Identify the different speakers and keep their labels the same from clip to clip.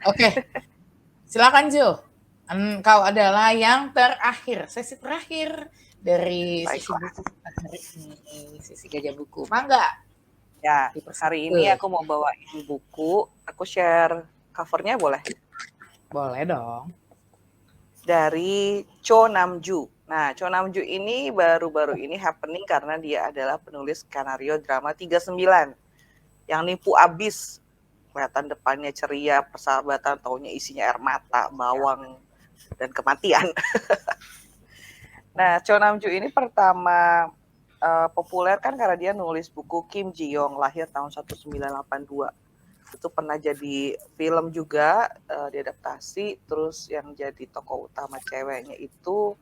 Speaker 1: Oke, silakan Jo. Kau adalah yang terakhir, sesi terakhir dari sesi
Speaker 2: Baiklah.
Speaker 1: buku kita hari ini, sesi gajah buku. Mangga,
Speaker 2: Ya, hari ini
Speaker 1: dipersilakan.
Speaker 2: aku mau bawain buku. Aku share covernya boleh?
Speaker 1: Boleh dong.
Speaker 2: Dari Cho Namju. Nah, Cho Namju ini baru-baru ini happening karena dia adalah penulis skenario drama 39 yang nipu abis. Kelihatan depannya ceria, persahabatan, taunya isinya air mata, bawang, dan kematian. Nah, Cho Namju ini pertama populer kan karena dia nulis buku Kim Ji Young, lahir tahun 1982. Itu pernah jadi film juga, diadaptasi, terus yang jadi tokoh utama ceweknya itu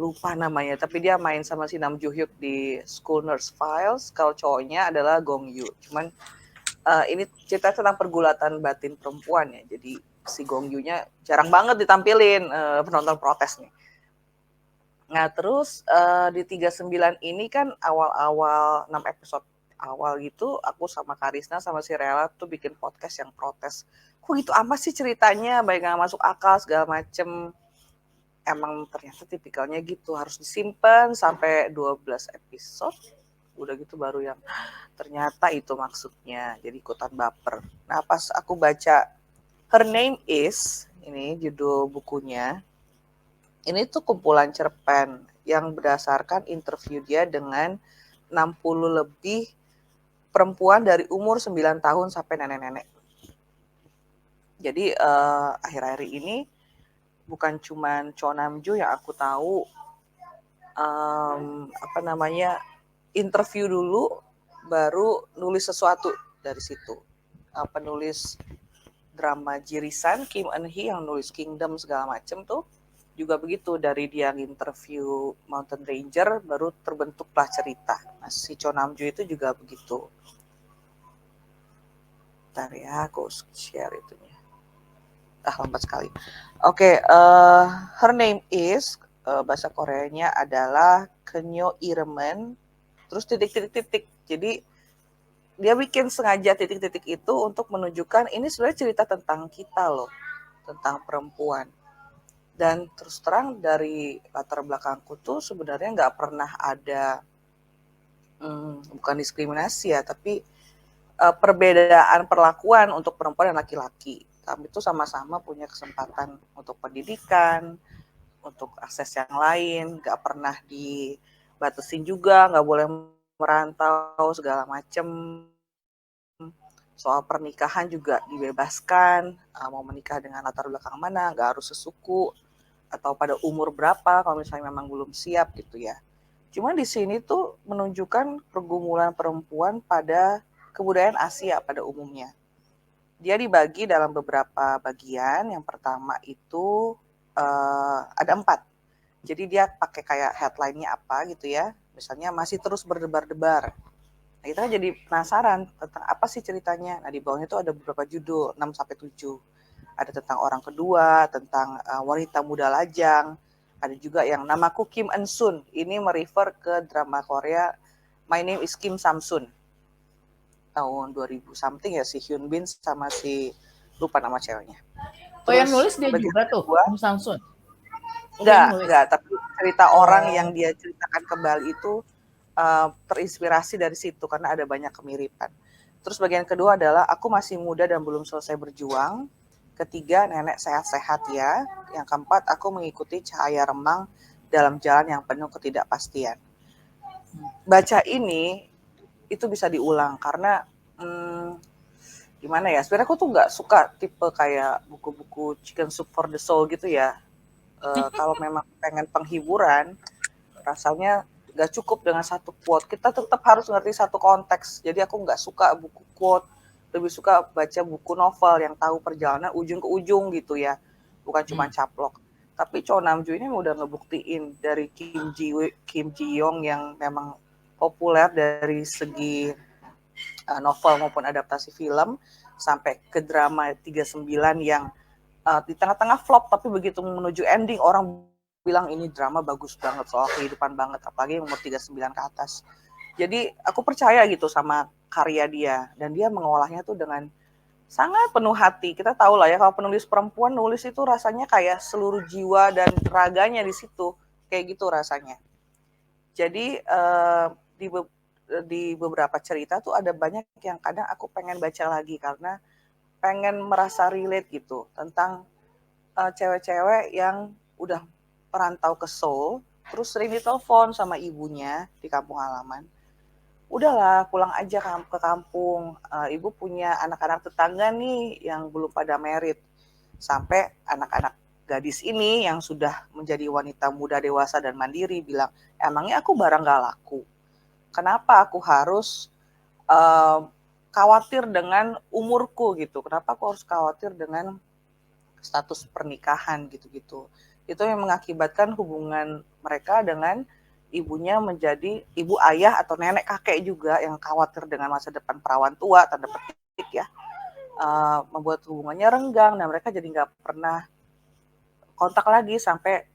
Speaker 2: lupa namanya, tapi dia main sama si Nam Joo Hyuk di School Nurse Files. Kalau cowoknya adalah Gong Yoo. Cuman ini cerita tentang pergulatan batin perempuan ya. Jadi si Gong Yoo-nya jarang banget ditampilin penonton protes nih. Nah terus di 39 ini kan awal-awal 6 episode awal gitu, aku sama Karisna sama si Rela tuh bikin podcast yang protes. Kok gitu amat sih ceritanya, baik gak masuk akal segala macem. Emang ternyata tipikalnya gitu, harus disimpan sampai 12 episode. Udah gitu baru yang ternyata itu maksudnya, jadi ikutan baper. Nah pas aku baca Her Name Is, ini judul bukunya, ini tuh kumpulan cerpen yang berdasarkan interview dia dengan 60 lebih perempuan dari umur 9 tahun sampai nenek-nenek. Jadi akhir-akhir ini bukan cuman Cho Namju yang aku tahu interview dulu baru nulis sesuatu dari situ. Penulis drama Jirisan Kim Eun Hee yang nulis Kingdom segala macem tuh juga begitu, dari dia interview Mountain Ranger baru terbentuklah cerita. Nah, si Cho Namju itu juga begitu. Bentar ya, aku share itunya. Lambat sekali. Oke, Her Name Is, bahasa Koreanya adalah Kenyo Iremen, terus titik-titik-titik. Jadi dia bikin sengaja titik-titik itu untuk menunjukkan ini sebenarnya cerita tentang kita loh, tentang perempuan. Dan terus terang dari latar belakangku tuh sebenarnya nggak pernah ada bukan diskriminasi ya, tapi perbedaan perlakuan untuk perempuan dan laki-laki. Kami itu sama-sama punya kesempatan untuk pendidikan, untuk akses yang lain, nggak pernah dibatasin juga, nggak boleh merantau segala macem. Soal pernikahan juga dibebaskan, mau menikah dengan latar belakang mana, nggak harus sesuku, atau pada umur berapa kalau misalnya memang belum siap gitu ya. Cuma di sini tuh menunjukkan pergumulan perempuan pada kebudayaan Asia pada umumnya. Dia dibagi dalam beberapa bagian. Yang pertama itu ada 4. Jadi dia pakai kayak headline-nya apa gitu ya. Misalnya masih terus berdebar-debar. Nah, kita kan jadi penasaran tentang apa sih ceritanya. Nah, di bawahnya itu ada beberapa judul, 6-7. Ada tentang orang kedua, tentang wanita muda lajang. Ada juga yang namaku Kim Eun Sun. Ini merefer ke drama Korea My Name is Kim Samsun. Tahun 2000 something ya, si Hyun Bin sama si lupa nama ceweknya.
Speaker 1: Oh, yang
Speaker 2: Terus
Speaker 1: nulis dia
Speaker 2: bagian
Speaker 1: juga tuh,
Speaker 2: kedua,
Speaker 1: Kim Samsun. Dia yang nulis.
Speaker 2: enggak, tapi cerita orang yang
Speaker 1: Oh,
Speaker 2: dia ceritakan kembali itu terinspirasi dari situ karena ada banyak kemiripan. Terus bagian kedua adalah aku masih muda dan belum selesai berjuang. Ketiga, nenek sehat-sehat ya. Yang keempat, aku mengikuti cahaya remang dalam jalan yang penuh ketidakpastian. Baca ini itu bisa diulang karena gimana ya? Sebenarnya aku tuh nggak suka tipe kayak buku-buku Chicken Soup for the Soul gitu ya. Kalau memang pengen penghiburan, rasanya nggak cukup dengan satu quote. Kita tetap harus ngerti satu konteks. Jadi aku nggak suka buku quote, lebih suka baca buku novel yang tahu perjalanan ujung ke ujung gitu ya, bukan cuma caplok. Tapi Cho Namju ini udah ngebuktiin dari Kim Ji Young yang memang populer dari segi novel maupun adaptasi film, sampai ke drama 39 yang di tengah-tengah flop, tapi begitu menuju ending orang bilang ini drama bagus banget, soal kehidupan banget, apalagi umur 39 ke atas. Jadi aku percaya gitu sama karya dia, dan dia mengolahnya tuh dengan sangat penuh hati. Kita tahu lah ya, kalau penulis perempuan nulis itu rasanya kayak seluruh jiwa dan raganya di situ, kayak gitu rasanya. Jadi di beberapa cerita tuh ada banyak yang kadang aku pengen baca lagi karena pengen merasa relate gitu tentang cewek-cewek yang udah perantau ke Seoul, terus sering ditelepon sama ibunya di kampung halaman. Udahlah, pulang aja ke kampung. Ibu punya anak-anak tetangga nih yang belum pada merit. Sampai anak-anak gadis ini yang sudah menjadi wanita muda dewasa dan mandiri bilang, emangnya aku barang gak laku? Kenapa aku harus khawatir dengan umurku gitu? Kenapa aku harus khawatir dengan status pernikahan gitu-gitu? Itu yang mengakibatkan hubungan mereka dengan ibunya menjadi ibu ayah atau nenek kakek juga yang khawatir dengan masa depan perawan tua, tanda petik ya, membuat hubungannya renggang dan mereka jadi nggak pernah kontak lagi sampai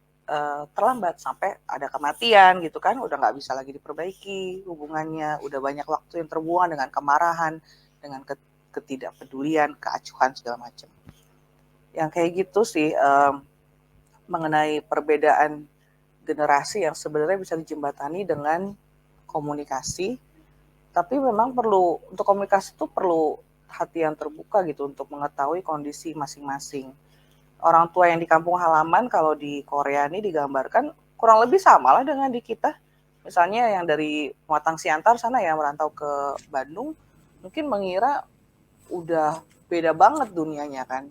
Speaker 2: terlambat, sampai ada kematian gitu kan, udah nggak bisa lagi diperbaiki hubungannya, udah banyak waktu yang terbuang dengan kemarahan, dengan ketidakpedulian, keacuhan segala macam. Yang kayak gitu sih mengenai perbedaan generasi yang sebenarnya bisa dijembatani dengan komunikasi, tapi memang perlu untuk komunikasi itu perlu hati yang terbuka gitu untuk mengetahui kondisi masing-masing. Orang tua yang di kampung halaman kalau di Korea ini digambarkan kurang lebih sama lah dengan di kita. Misalnya yang dari Pematang Siantar sana yang merantau ke Bandung, mungkin mengira udah beda banget dunianya kan.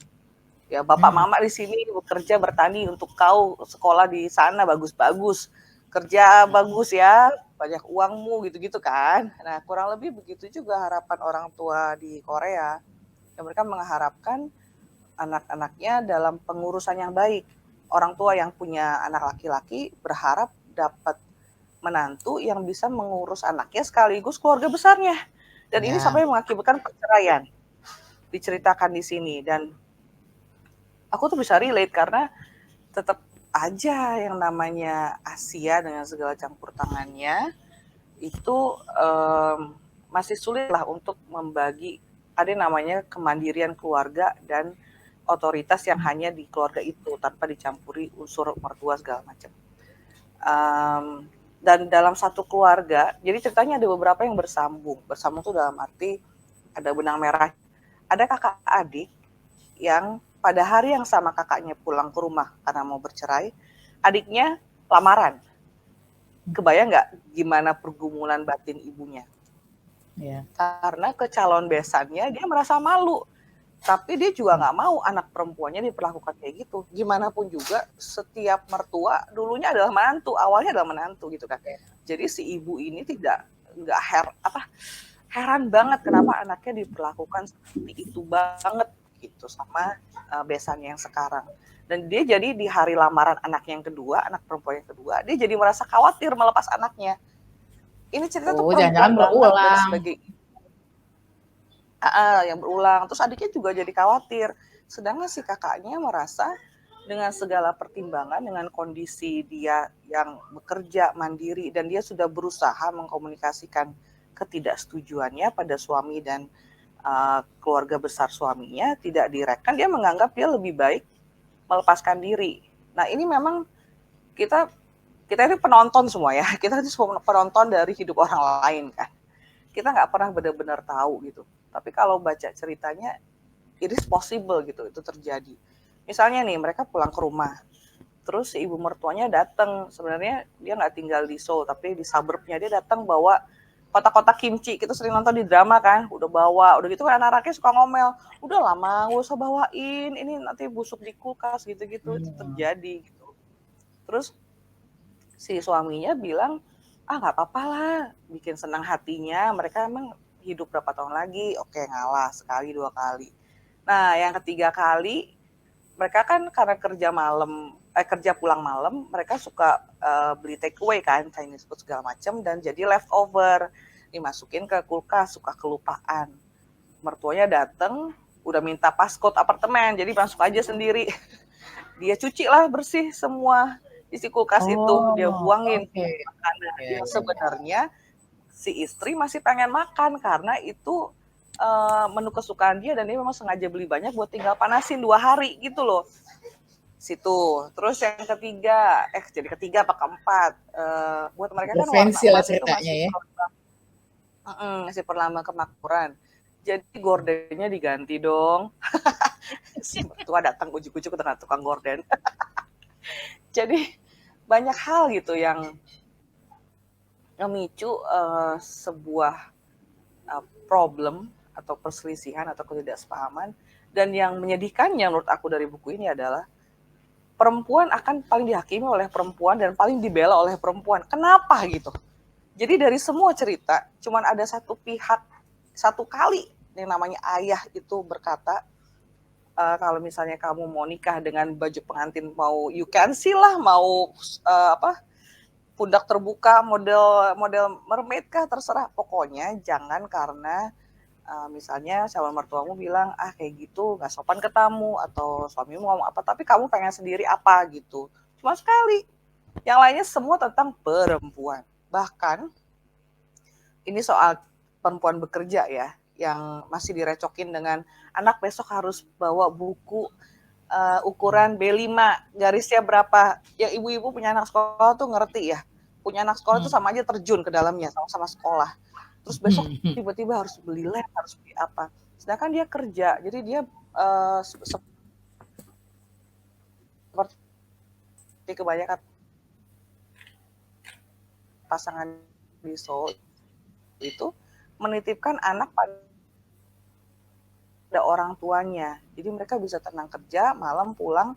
Speaker 2: Ya bapak mama di sini bekerja bertani untuk kau sekolah di sana bagus-bagus, kerja bagus ya, banyak uangmu gitu-gitu kan. Nah kurang lebih begitu juga harapan orang tua di Korea. Ya, mereka mengharapkan anak-anaknya dalam pengurusan yang baik. Orang tua yang punya anak laki-laki berharap dapat menantu yang bisa mengurus anaknya sekaligus keluarga besarnya. Dan ini sampai mengakibatkan perceraian. Diceritakan di sini dan aku tuh bisa relate karena tetap aja yang namanya Asia dengan segala campur tangannya itu masih sulit lah untuk membagi ada namanya kemandirian keluarga dan otoritas yang hanya di keluarga itu tanpa dicampuri unsur mertua segala macam. Dan dalam satu keluarga, jadi ceritanya ada beberapa yang bersambung. Bersambung itu dalam arti ada benang merah. Ada kakak adik yang pada hari yang sama kakaknya pulang ke rumah karena mau bercerai, adiknya lamaran. Kebayang nggak gimana pergumulan batin ibunya?
Speaker 1: Yeah.
Speaker 2: Karena ke calon besannya dia merasa malu. Tapi dia juga nggak mau anak perempuannya diperlakukan kayak gitu. Gimana pun juga setiap mertua dulunya adalah menantu, awalnya adalah menantu gitu kan. Jadi si ibu ini nggak heran banget kenapa anaknya diperlakukan seperti itu banget gitu sama besannya yang sekarang. Dan dia jadi di hari lamaran anaknya yang kedua, anak perempuan yang kedua, dia jadi merasa khawatir melepas anaknya. Ini cerita tuh perempuan banget dan sebagai yang berulang. Terus adiknya juga jadi khawatir. Sedangkan si kakaknya merasa dengan segala pertimbangan, dengan kondisi dia yang bekerja mandiri dan dia sudah berusaha mengkomunikasikan ketidaksetujuannya pada suami dan keluarga besar suaminya tidak direken, dia menganggap dia lebih baik melepaskan diri. Nah ini memang kita ini penonton semua ya, kita ini semua penonton dari hidup orang lain kan. Kita nggak pernah benar-benar tahu gitu. Tapi kalau baca ceritanya, it is possible gitu, itu terjadi. Misalnya nih, mereka pulang ke rumah, terus si ibu mertuanya datang. Sebenarnya dia nggak tinggal di Seoul, tapi di suburbnya dia datang bawa kotak-kotak kimchi. Kita sering nonton di drama kan, udah bawa, udah gitu kan anak-anaknya suka ngomel, udah lama gak usah bawain, ini nanti busuk di kulkas gitu-gitu, itu terjadi gitu. Terus si suaminya bilang, nggak apa-apa lah, bikin senang hatinya, mereka emang hidup berapa tahun lagi, oke ngalah sekali 2 kali. Nah yang ketiga kali, mereka kan karena kerja pulang malam, mereka suka beli take away kan, Chinese food segala macam, dan jadi leftover, dimasukin ke kulkas, suka kelupaan. Mertuanya dateng, udah minta passcode apartemen, jadi masuk aja sendiri. Dia cuci lah bersih semua isi kulkas itu, dia buangin makanan yang sebenarnya si istri masih pengen makan karena itu menu kesukaan dia dan dia memang sengaja beli banyak buat tinggal panasin 2 hari gitu loh. Situ. Terus yang ketiga, jadi ketiga apa keempat, buat mereka kan warna
Speaker 1: Intervensi lah
Speaker 2: emas itu
Speaker 1: ceritanya ya.
Speaker 2: masih perlambang kemakmuran. Jadi gordennya diganti dong. Si mertua datang ujuk-ujuk dengan tukang gorden. Jadi banyak hal gitu yang memicu sebuah problem atau perselisihan atau ketidaksepahaman. Dan yang menyedihkannya menurut aku dari buku ini adalah perempuan akan paling dihakimi oleh perempuan dan paling dibela oleh perempuan. Kenapa gitu? Jadi dari semua cerita, cuman ada satu pihak, satu kali yang namanya ayah itu berkata, kalau misalnya kamu mau nikah dengan baju pengantin, mau you can see lah, mau pundak terbuka, model mermaid kah, terserah. Pokoknya jangan karena misalnya calon mertuamu bilang kayak gitu nggak sopan ke tamu, atau suamimu ngomong apa tapi kamu pengen sendiri apa gitu. Cuma sekali. Yang lainnya semua tentang perempuan. Bahkan ini soal perempuan bekerja ya, yang masih direcokin dengan anak besok harus bawa buku ukuran B5, garisnya berapa. Yang ibu-ibu punya anak sekolah tuh ngerti ya. Punya anak sekolah tuh sama aja terjun ke dalamnya, sama-sama sekolah. Terus besok tiba-tiba harus beli lem, harus beli apa. Sedangkan dia kerja, jadi dia seperti kebanyakan pasangan di Seoul itu menitipkan anak pada orang tuanya. Jadi mereka bisa tenang kerja, malam pulang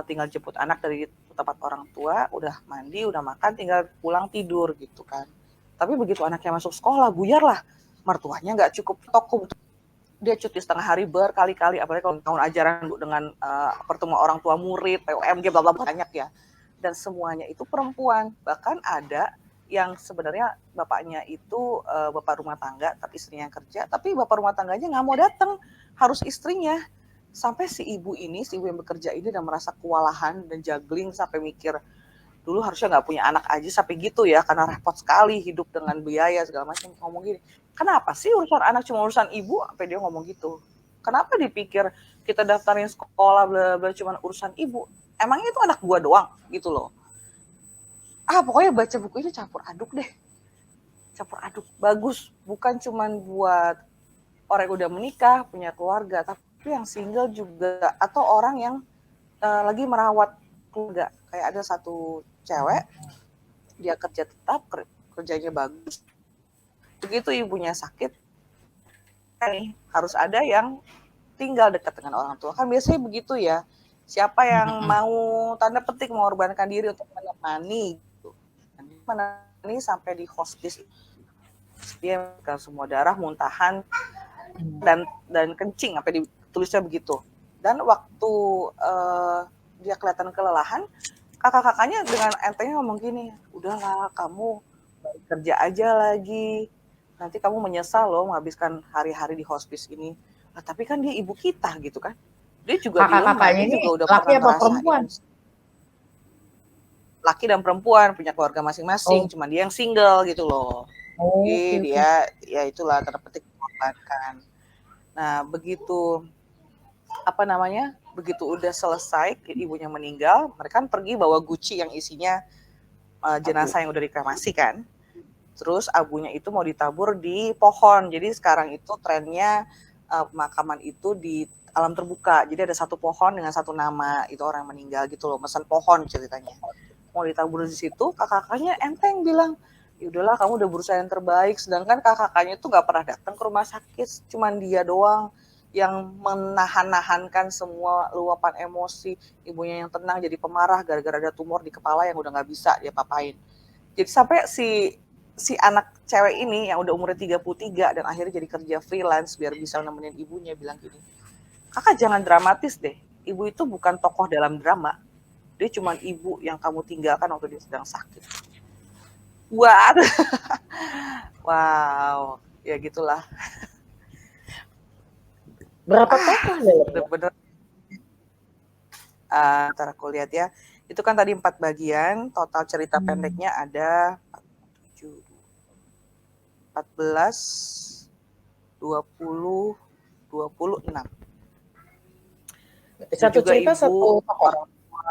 Speaker 2: tinggal jemput anak dari tempat orang tua, udah mandi, udah makan, tinggal pulang tidur gitu kan. Tapi begitu anaknya masuk sekolah, buyar lah. Mertuanya nggak cukup toko, dia cuti setengah hari berkali-kali, apalagi kalau tahun ajaran dengan pertemuan orang tua murid, PUMG, bla bla banyak ya. Dan semuanya itu perempuan. Bahkan ada yang sebenarnya bapaknya itu bapak rumah tangga, tapi istrinya yang kerja, tapi bapak rumah tangganya nggak mau datang, harus istrinya. Sampai si ibu yang bekerja ini dan merasa kewalahan dan juggling sampai mikir, dulu harusnya nggak punya anak aja sampai gitu ya, karena repot sekali hidup dengan biaya segala macam. Ngomong gini, kenapa sih urusan anak cuma urusan ibu? Sampai dia ngomong gitu. Kenapa dipikir kita daftarin sekolah bla bla cuma urusan ibu? Emangnya itu anak gua doang gitu loh. Pokoknya baca buku ini campur aduk deh. Campur aduk. Bagus. Bukan cuma buat orang yang udah menikah, punya keluarga, tapi yang single juga, atau orang yang lagi merawat keluarga. Kayak ada satu cewek, dia kerja tetap, kerjanya bagus. Begitu ibunya sakit, harus ada yang tinggal dekat dengan orang tua. Kan biasanya begitu ya. Siapa yang mau tanda petik mengorbankan diri untuk menemani gitu. Menemani sampai di hospice. Dia kan semua darah, muntahan dan kencing, sampai ditulisnya begitu. Dan waktu dia kelihatan kelelahan, kakak-kakaknya dengan entengnya ngomong gini, udahlah kamu kerja aja lagi, nanti kamu menyesal loh menghabiskan hari-hari di hospice ini. Tapi kan dia ibu kita gitu kan, dia juga dilema, dia juga udah pernah ngerasain. Laki dan perempuan punya keluarga masing-masing, cuma dia yang single gitu loh. Jadi dia ya itulah tanda petik mengorbankan. Nah begitu begitu udah selesai, ibunya meninggal, mereka kan pergi bawa guci yang isinya jenazah yang udah dikremasi kan. Terus abunya itu mau ditabur di pohon. Jadi sekarang itu trennya pemakaman itu di alam terbuka. Jadi ada satu pohon dengan satu nama, itu orang yang meninggal gitu loh, mesen pohon ceritanya. Mau ditabur di situ, kakak-kakaknya enteng bilang, ya udahlah kamu udah berusaha yang terbaik. Sedangkan kakak-kakaknya itu nggak pernah datang ke rumah sakit, cuman dia doang yang menahan-nahankan semua luapan emosi. Ibunya yang tenang jadi pemarah gara-gara ada tumor di kepala yang udah nggak bisa dia papain. Jadi sampai si anak cewek ini yang udah umurnya 33 dan akhirnya jadi kerja freelance biar bisa nemenin ibunya, bilang gini, kakak jangan dramatis deh, ibu itu bukan tokoh dalam drama, dia cuma ibu yang kamu tinggalkan waktu dia sedang sakit. Wow, ya gitulah.
Speaker 1: Berapa tokoh
Speaker 2: bener-bener ntar aku lihat ya, itu kan tadi 4 bagian, total cerita pendeknya ada 14 26. Ada
Speaker 1: Satu
Speaker 2: juga
Speaker 1: cerita satu
Speaker 2: ibu,
Speaker 1: tokoh.
Speaker 2: orang tua,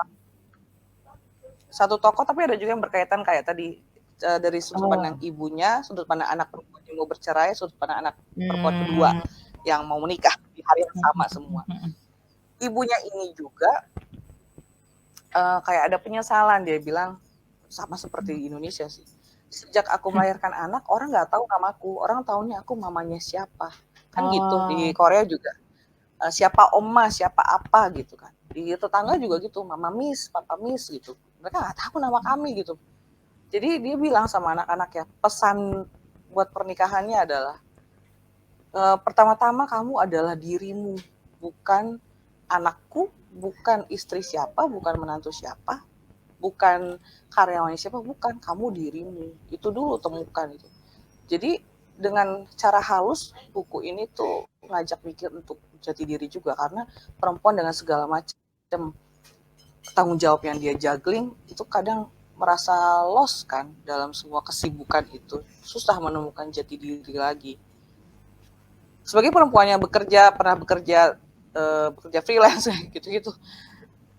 Speaker 2: satu tokoh, tapi ada juga yang berkaitan kayak tadi, dari sudut pandang
Speaker 1: Oh.
Speaker 2: ibunya, sudut pandang anak perempuan yang mau bercerai, sudut pandang anak perempuan kedua yang mau menikah di hari yang sama semua. Ibunya ini juga kayak ada penyesalan, dia bilang sama seperti di Indonesia sih. Sejak aku melahirkan anak, orang nggak tahu namaku, orang taunya aku mamanya siapa. Kan gitu, di Korea juga. Siapa oma, siapa apa gitu kan. Di tetangga juga gitu, mama miss, papa miss gitu. Mereka nggak tahu nama kami gitu. Jadi dia bilang sama anak-anak ya, pesan buat pernikahannya adalah, pertama-tama kamu adalah dirimu, bukan anakku, bukan istri siapa, bukan menantu siapa, bukan karyawan siapa, bukan, kamu dirimu. Itu dulu temukan itu. Jadi dengan cara halus buku ini tuh ngajak mikir untuk jati diri juga, karena perempuan dengan segala macam tanggung jawab yang dia juggling itu kadang merasa lost kan dalam semua kesibukan itu, susah menemukan jati diri lagi. Sebagai perempuan yang pernah bekerja freelance gitu-gitu,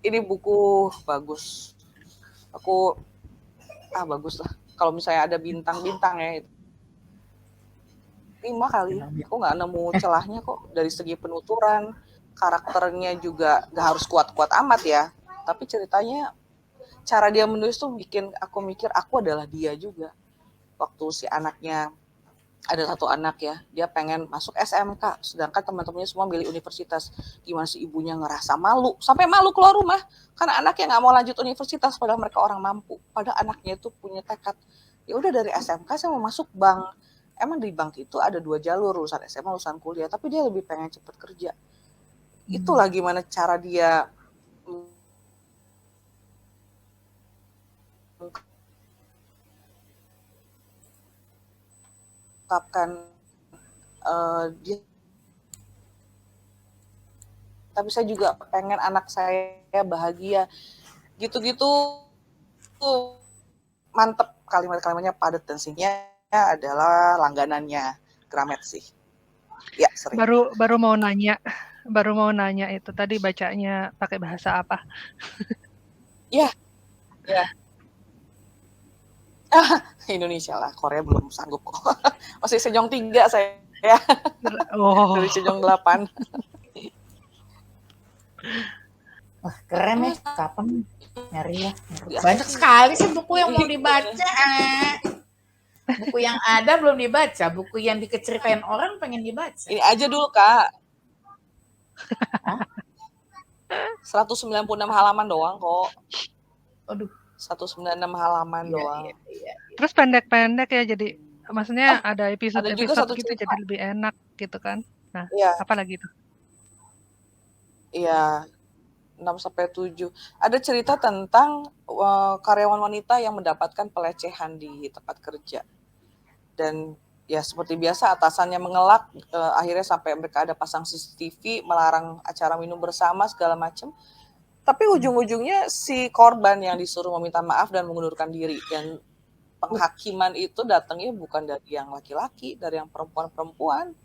Speaker 2: ini buku bagus. Aku bagus lah. Kalau misalnya ada bintang-bintang ya, 5 kali. Aku nggak nemu celahnya kok. Dari segi penuturan, karakternya juga nggak harus kuat-kuat amat ya. Tapi ceritanya, cara dia menulis tuh bikin aku mikir aku adalah dia juga. Waktu si anaknya, ada satu anak ya, dia pengen masuk SMK, sedangkan teman-temannya semua milih universitas. Gimana sih ibunya ngerasa malu, sampai malu keluar rumah, karena anaknya nggak mau lanjut universitas, padahal mereka orang mampu. Padahal anaknya itu punya tekad, ya udah dari SMK saya mau masuk bank. Emang di bank itu ada 2 jalur, lulusan SMA, lulusan kuliah, tapi dia lebih pengen cepet kerja. Itulah gimana cara dia mengungkapkan dia. Tapi saya juga pengen anak saya bahagia. Gitu-gitu mantep, kalimat-kalimatnya padat dan singnya adalah langganannya Gramet sih. Ya, sering.
Speaker 3: Baru mau nanya itu tadi bacanya pakai bahasa apa?
Speaker 2: Ya. Indonesia lah, Korea belum sanggup kok. Masih Sejong 3 saya.
Speaker 3: Oh.
Speaker 2: Dari Sejong 8.
Speaker 1: Wah, keren ya. Kapan nyari ya? Banyak sekali sih buku yang belum dibaca. Buku yang ada belum dibaca, buku yang diceritain orang pengen dibaca.
Speaker 2: Ini aja dulu, Kak. 196 halaman doang kok.
Speaker 1: Aduh.
Speaker 2: 196 halaman doang.
Speaker 1: Iya.
Speaker 3: Terus pendek-pendek ya, jadi maksudnya ada episode gitu
Speaker 2: cerita.
Speaker 3: jadi lebih enak gitu kan. Nah, apa lagi tuh?
Speaker 2: Iya, 6-7. Ada cerita tentang karyawan wanita yang mendapatkan pelecehan di tempat kerja. Dan ya seperti biasa atasannya mengelak, akhirnya sampai mereka ada pasang CCTV, melarang acara minum bersama segala macam. Tapi ujung-ujungnya si korban yang disuruh meminta maaf dan mengundurkan diri, dan penghakiman itu datangnya bukan dari yang laki-laki, dari yang perempuan-perempuan.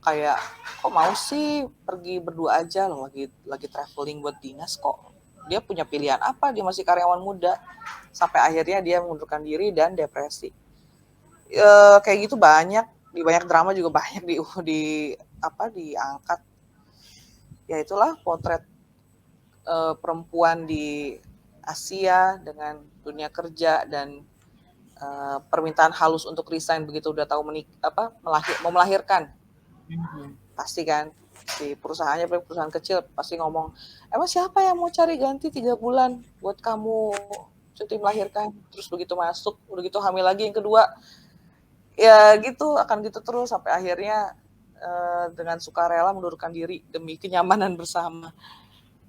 Speaker 2: Kayak, kok mau sih pergi berdua aja loh, lagi traveling buat dinas kok. Dia punya pilihan apa, dia masih karyawan muda. Sampai akhirnya dia mengundurkan diri dan depresi. Kayak gitu banyak, di banyak drama juga banyak diangkat. Ya itulah potret perempuan di Asia dengan dunia kerja dan permintaan halus untuk resign begitu udah tahu mau melahirkan. Pasti kan si perusahaannya, perusahaan kecil pasti ngomong, emang siapa yang mau cari ganti 3 bulan buat kamu cuti melahirkan. Terus begitu masuk, begitu hamil lagi yang kedua, ya gitu, akan gitu terus sampai akhirnya dengan sukarela mundurkan diri demi kenyamanan bersama.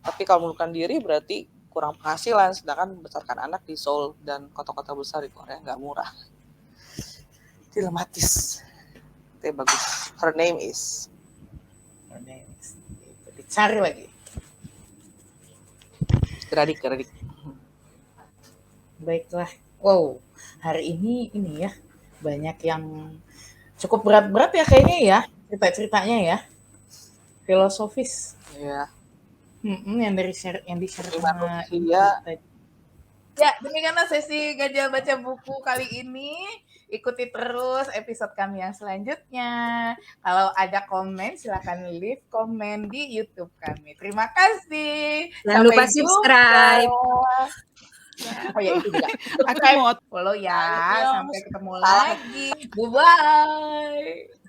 Speaker 2: Tapi kalau mundurkan diri berarti kurang penghasilan, sedangkan membesarkan anak di Seoul dan kota-kota besar di Korea nggak murah. Dilematis. Itu bagus. Her name is.
Speaker 1: Dicari lagi.
Speaker 2: Geradik.
Speaker 1: Baiklah. Wow, hari ini ya banyak yang cukup berat-berat ya kayaknya ya. cerita-ceritanya ya, filosofis.
Speaker 2: Ya,
Speaker 1: Yang di-share
Speaker 2: seperti
Speaker 1: sama ibu
Speaker 2: manusia.
Speaker 1: tadi. Ya, demikianlah sesi Gajah Baca Buku kali ini. Ikuti terus episode kami yang selanjutnya. Kalau ada komen, silakan leave komen di YouTube kami. Terima kasih.
Speaker 4: Jangan lupa subscribe.
Speaker 1: Oh ya, itu juga.
Speaker 5: Aku mau
Speaker 1: Follow ya.
Speaker 2: Annyeong.
Speaker 1: Sampai ketemu lagi. Bye-bye.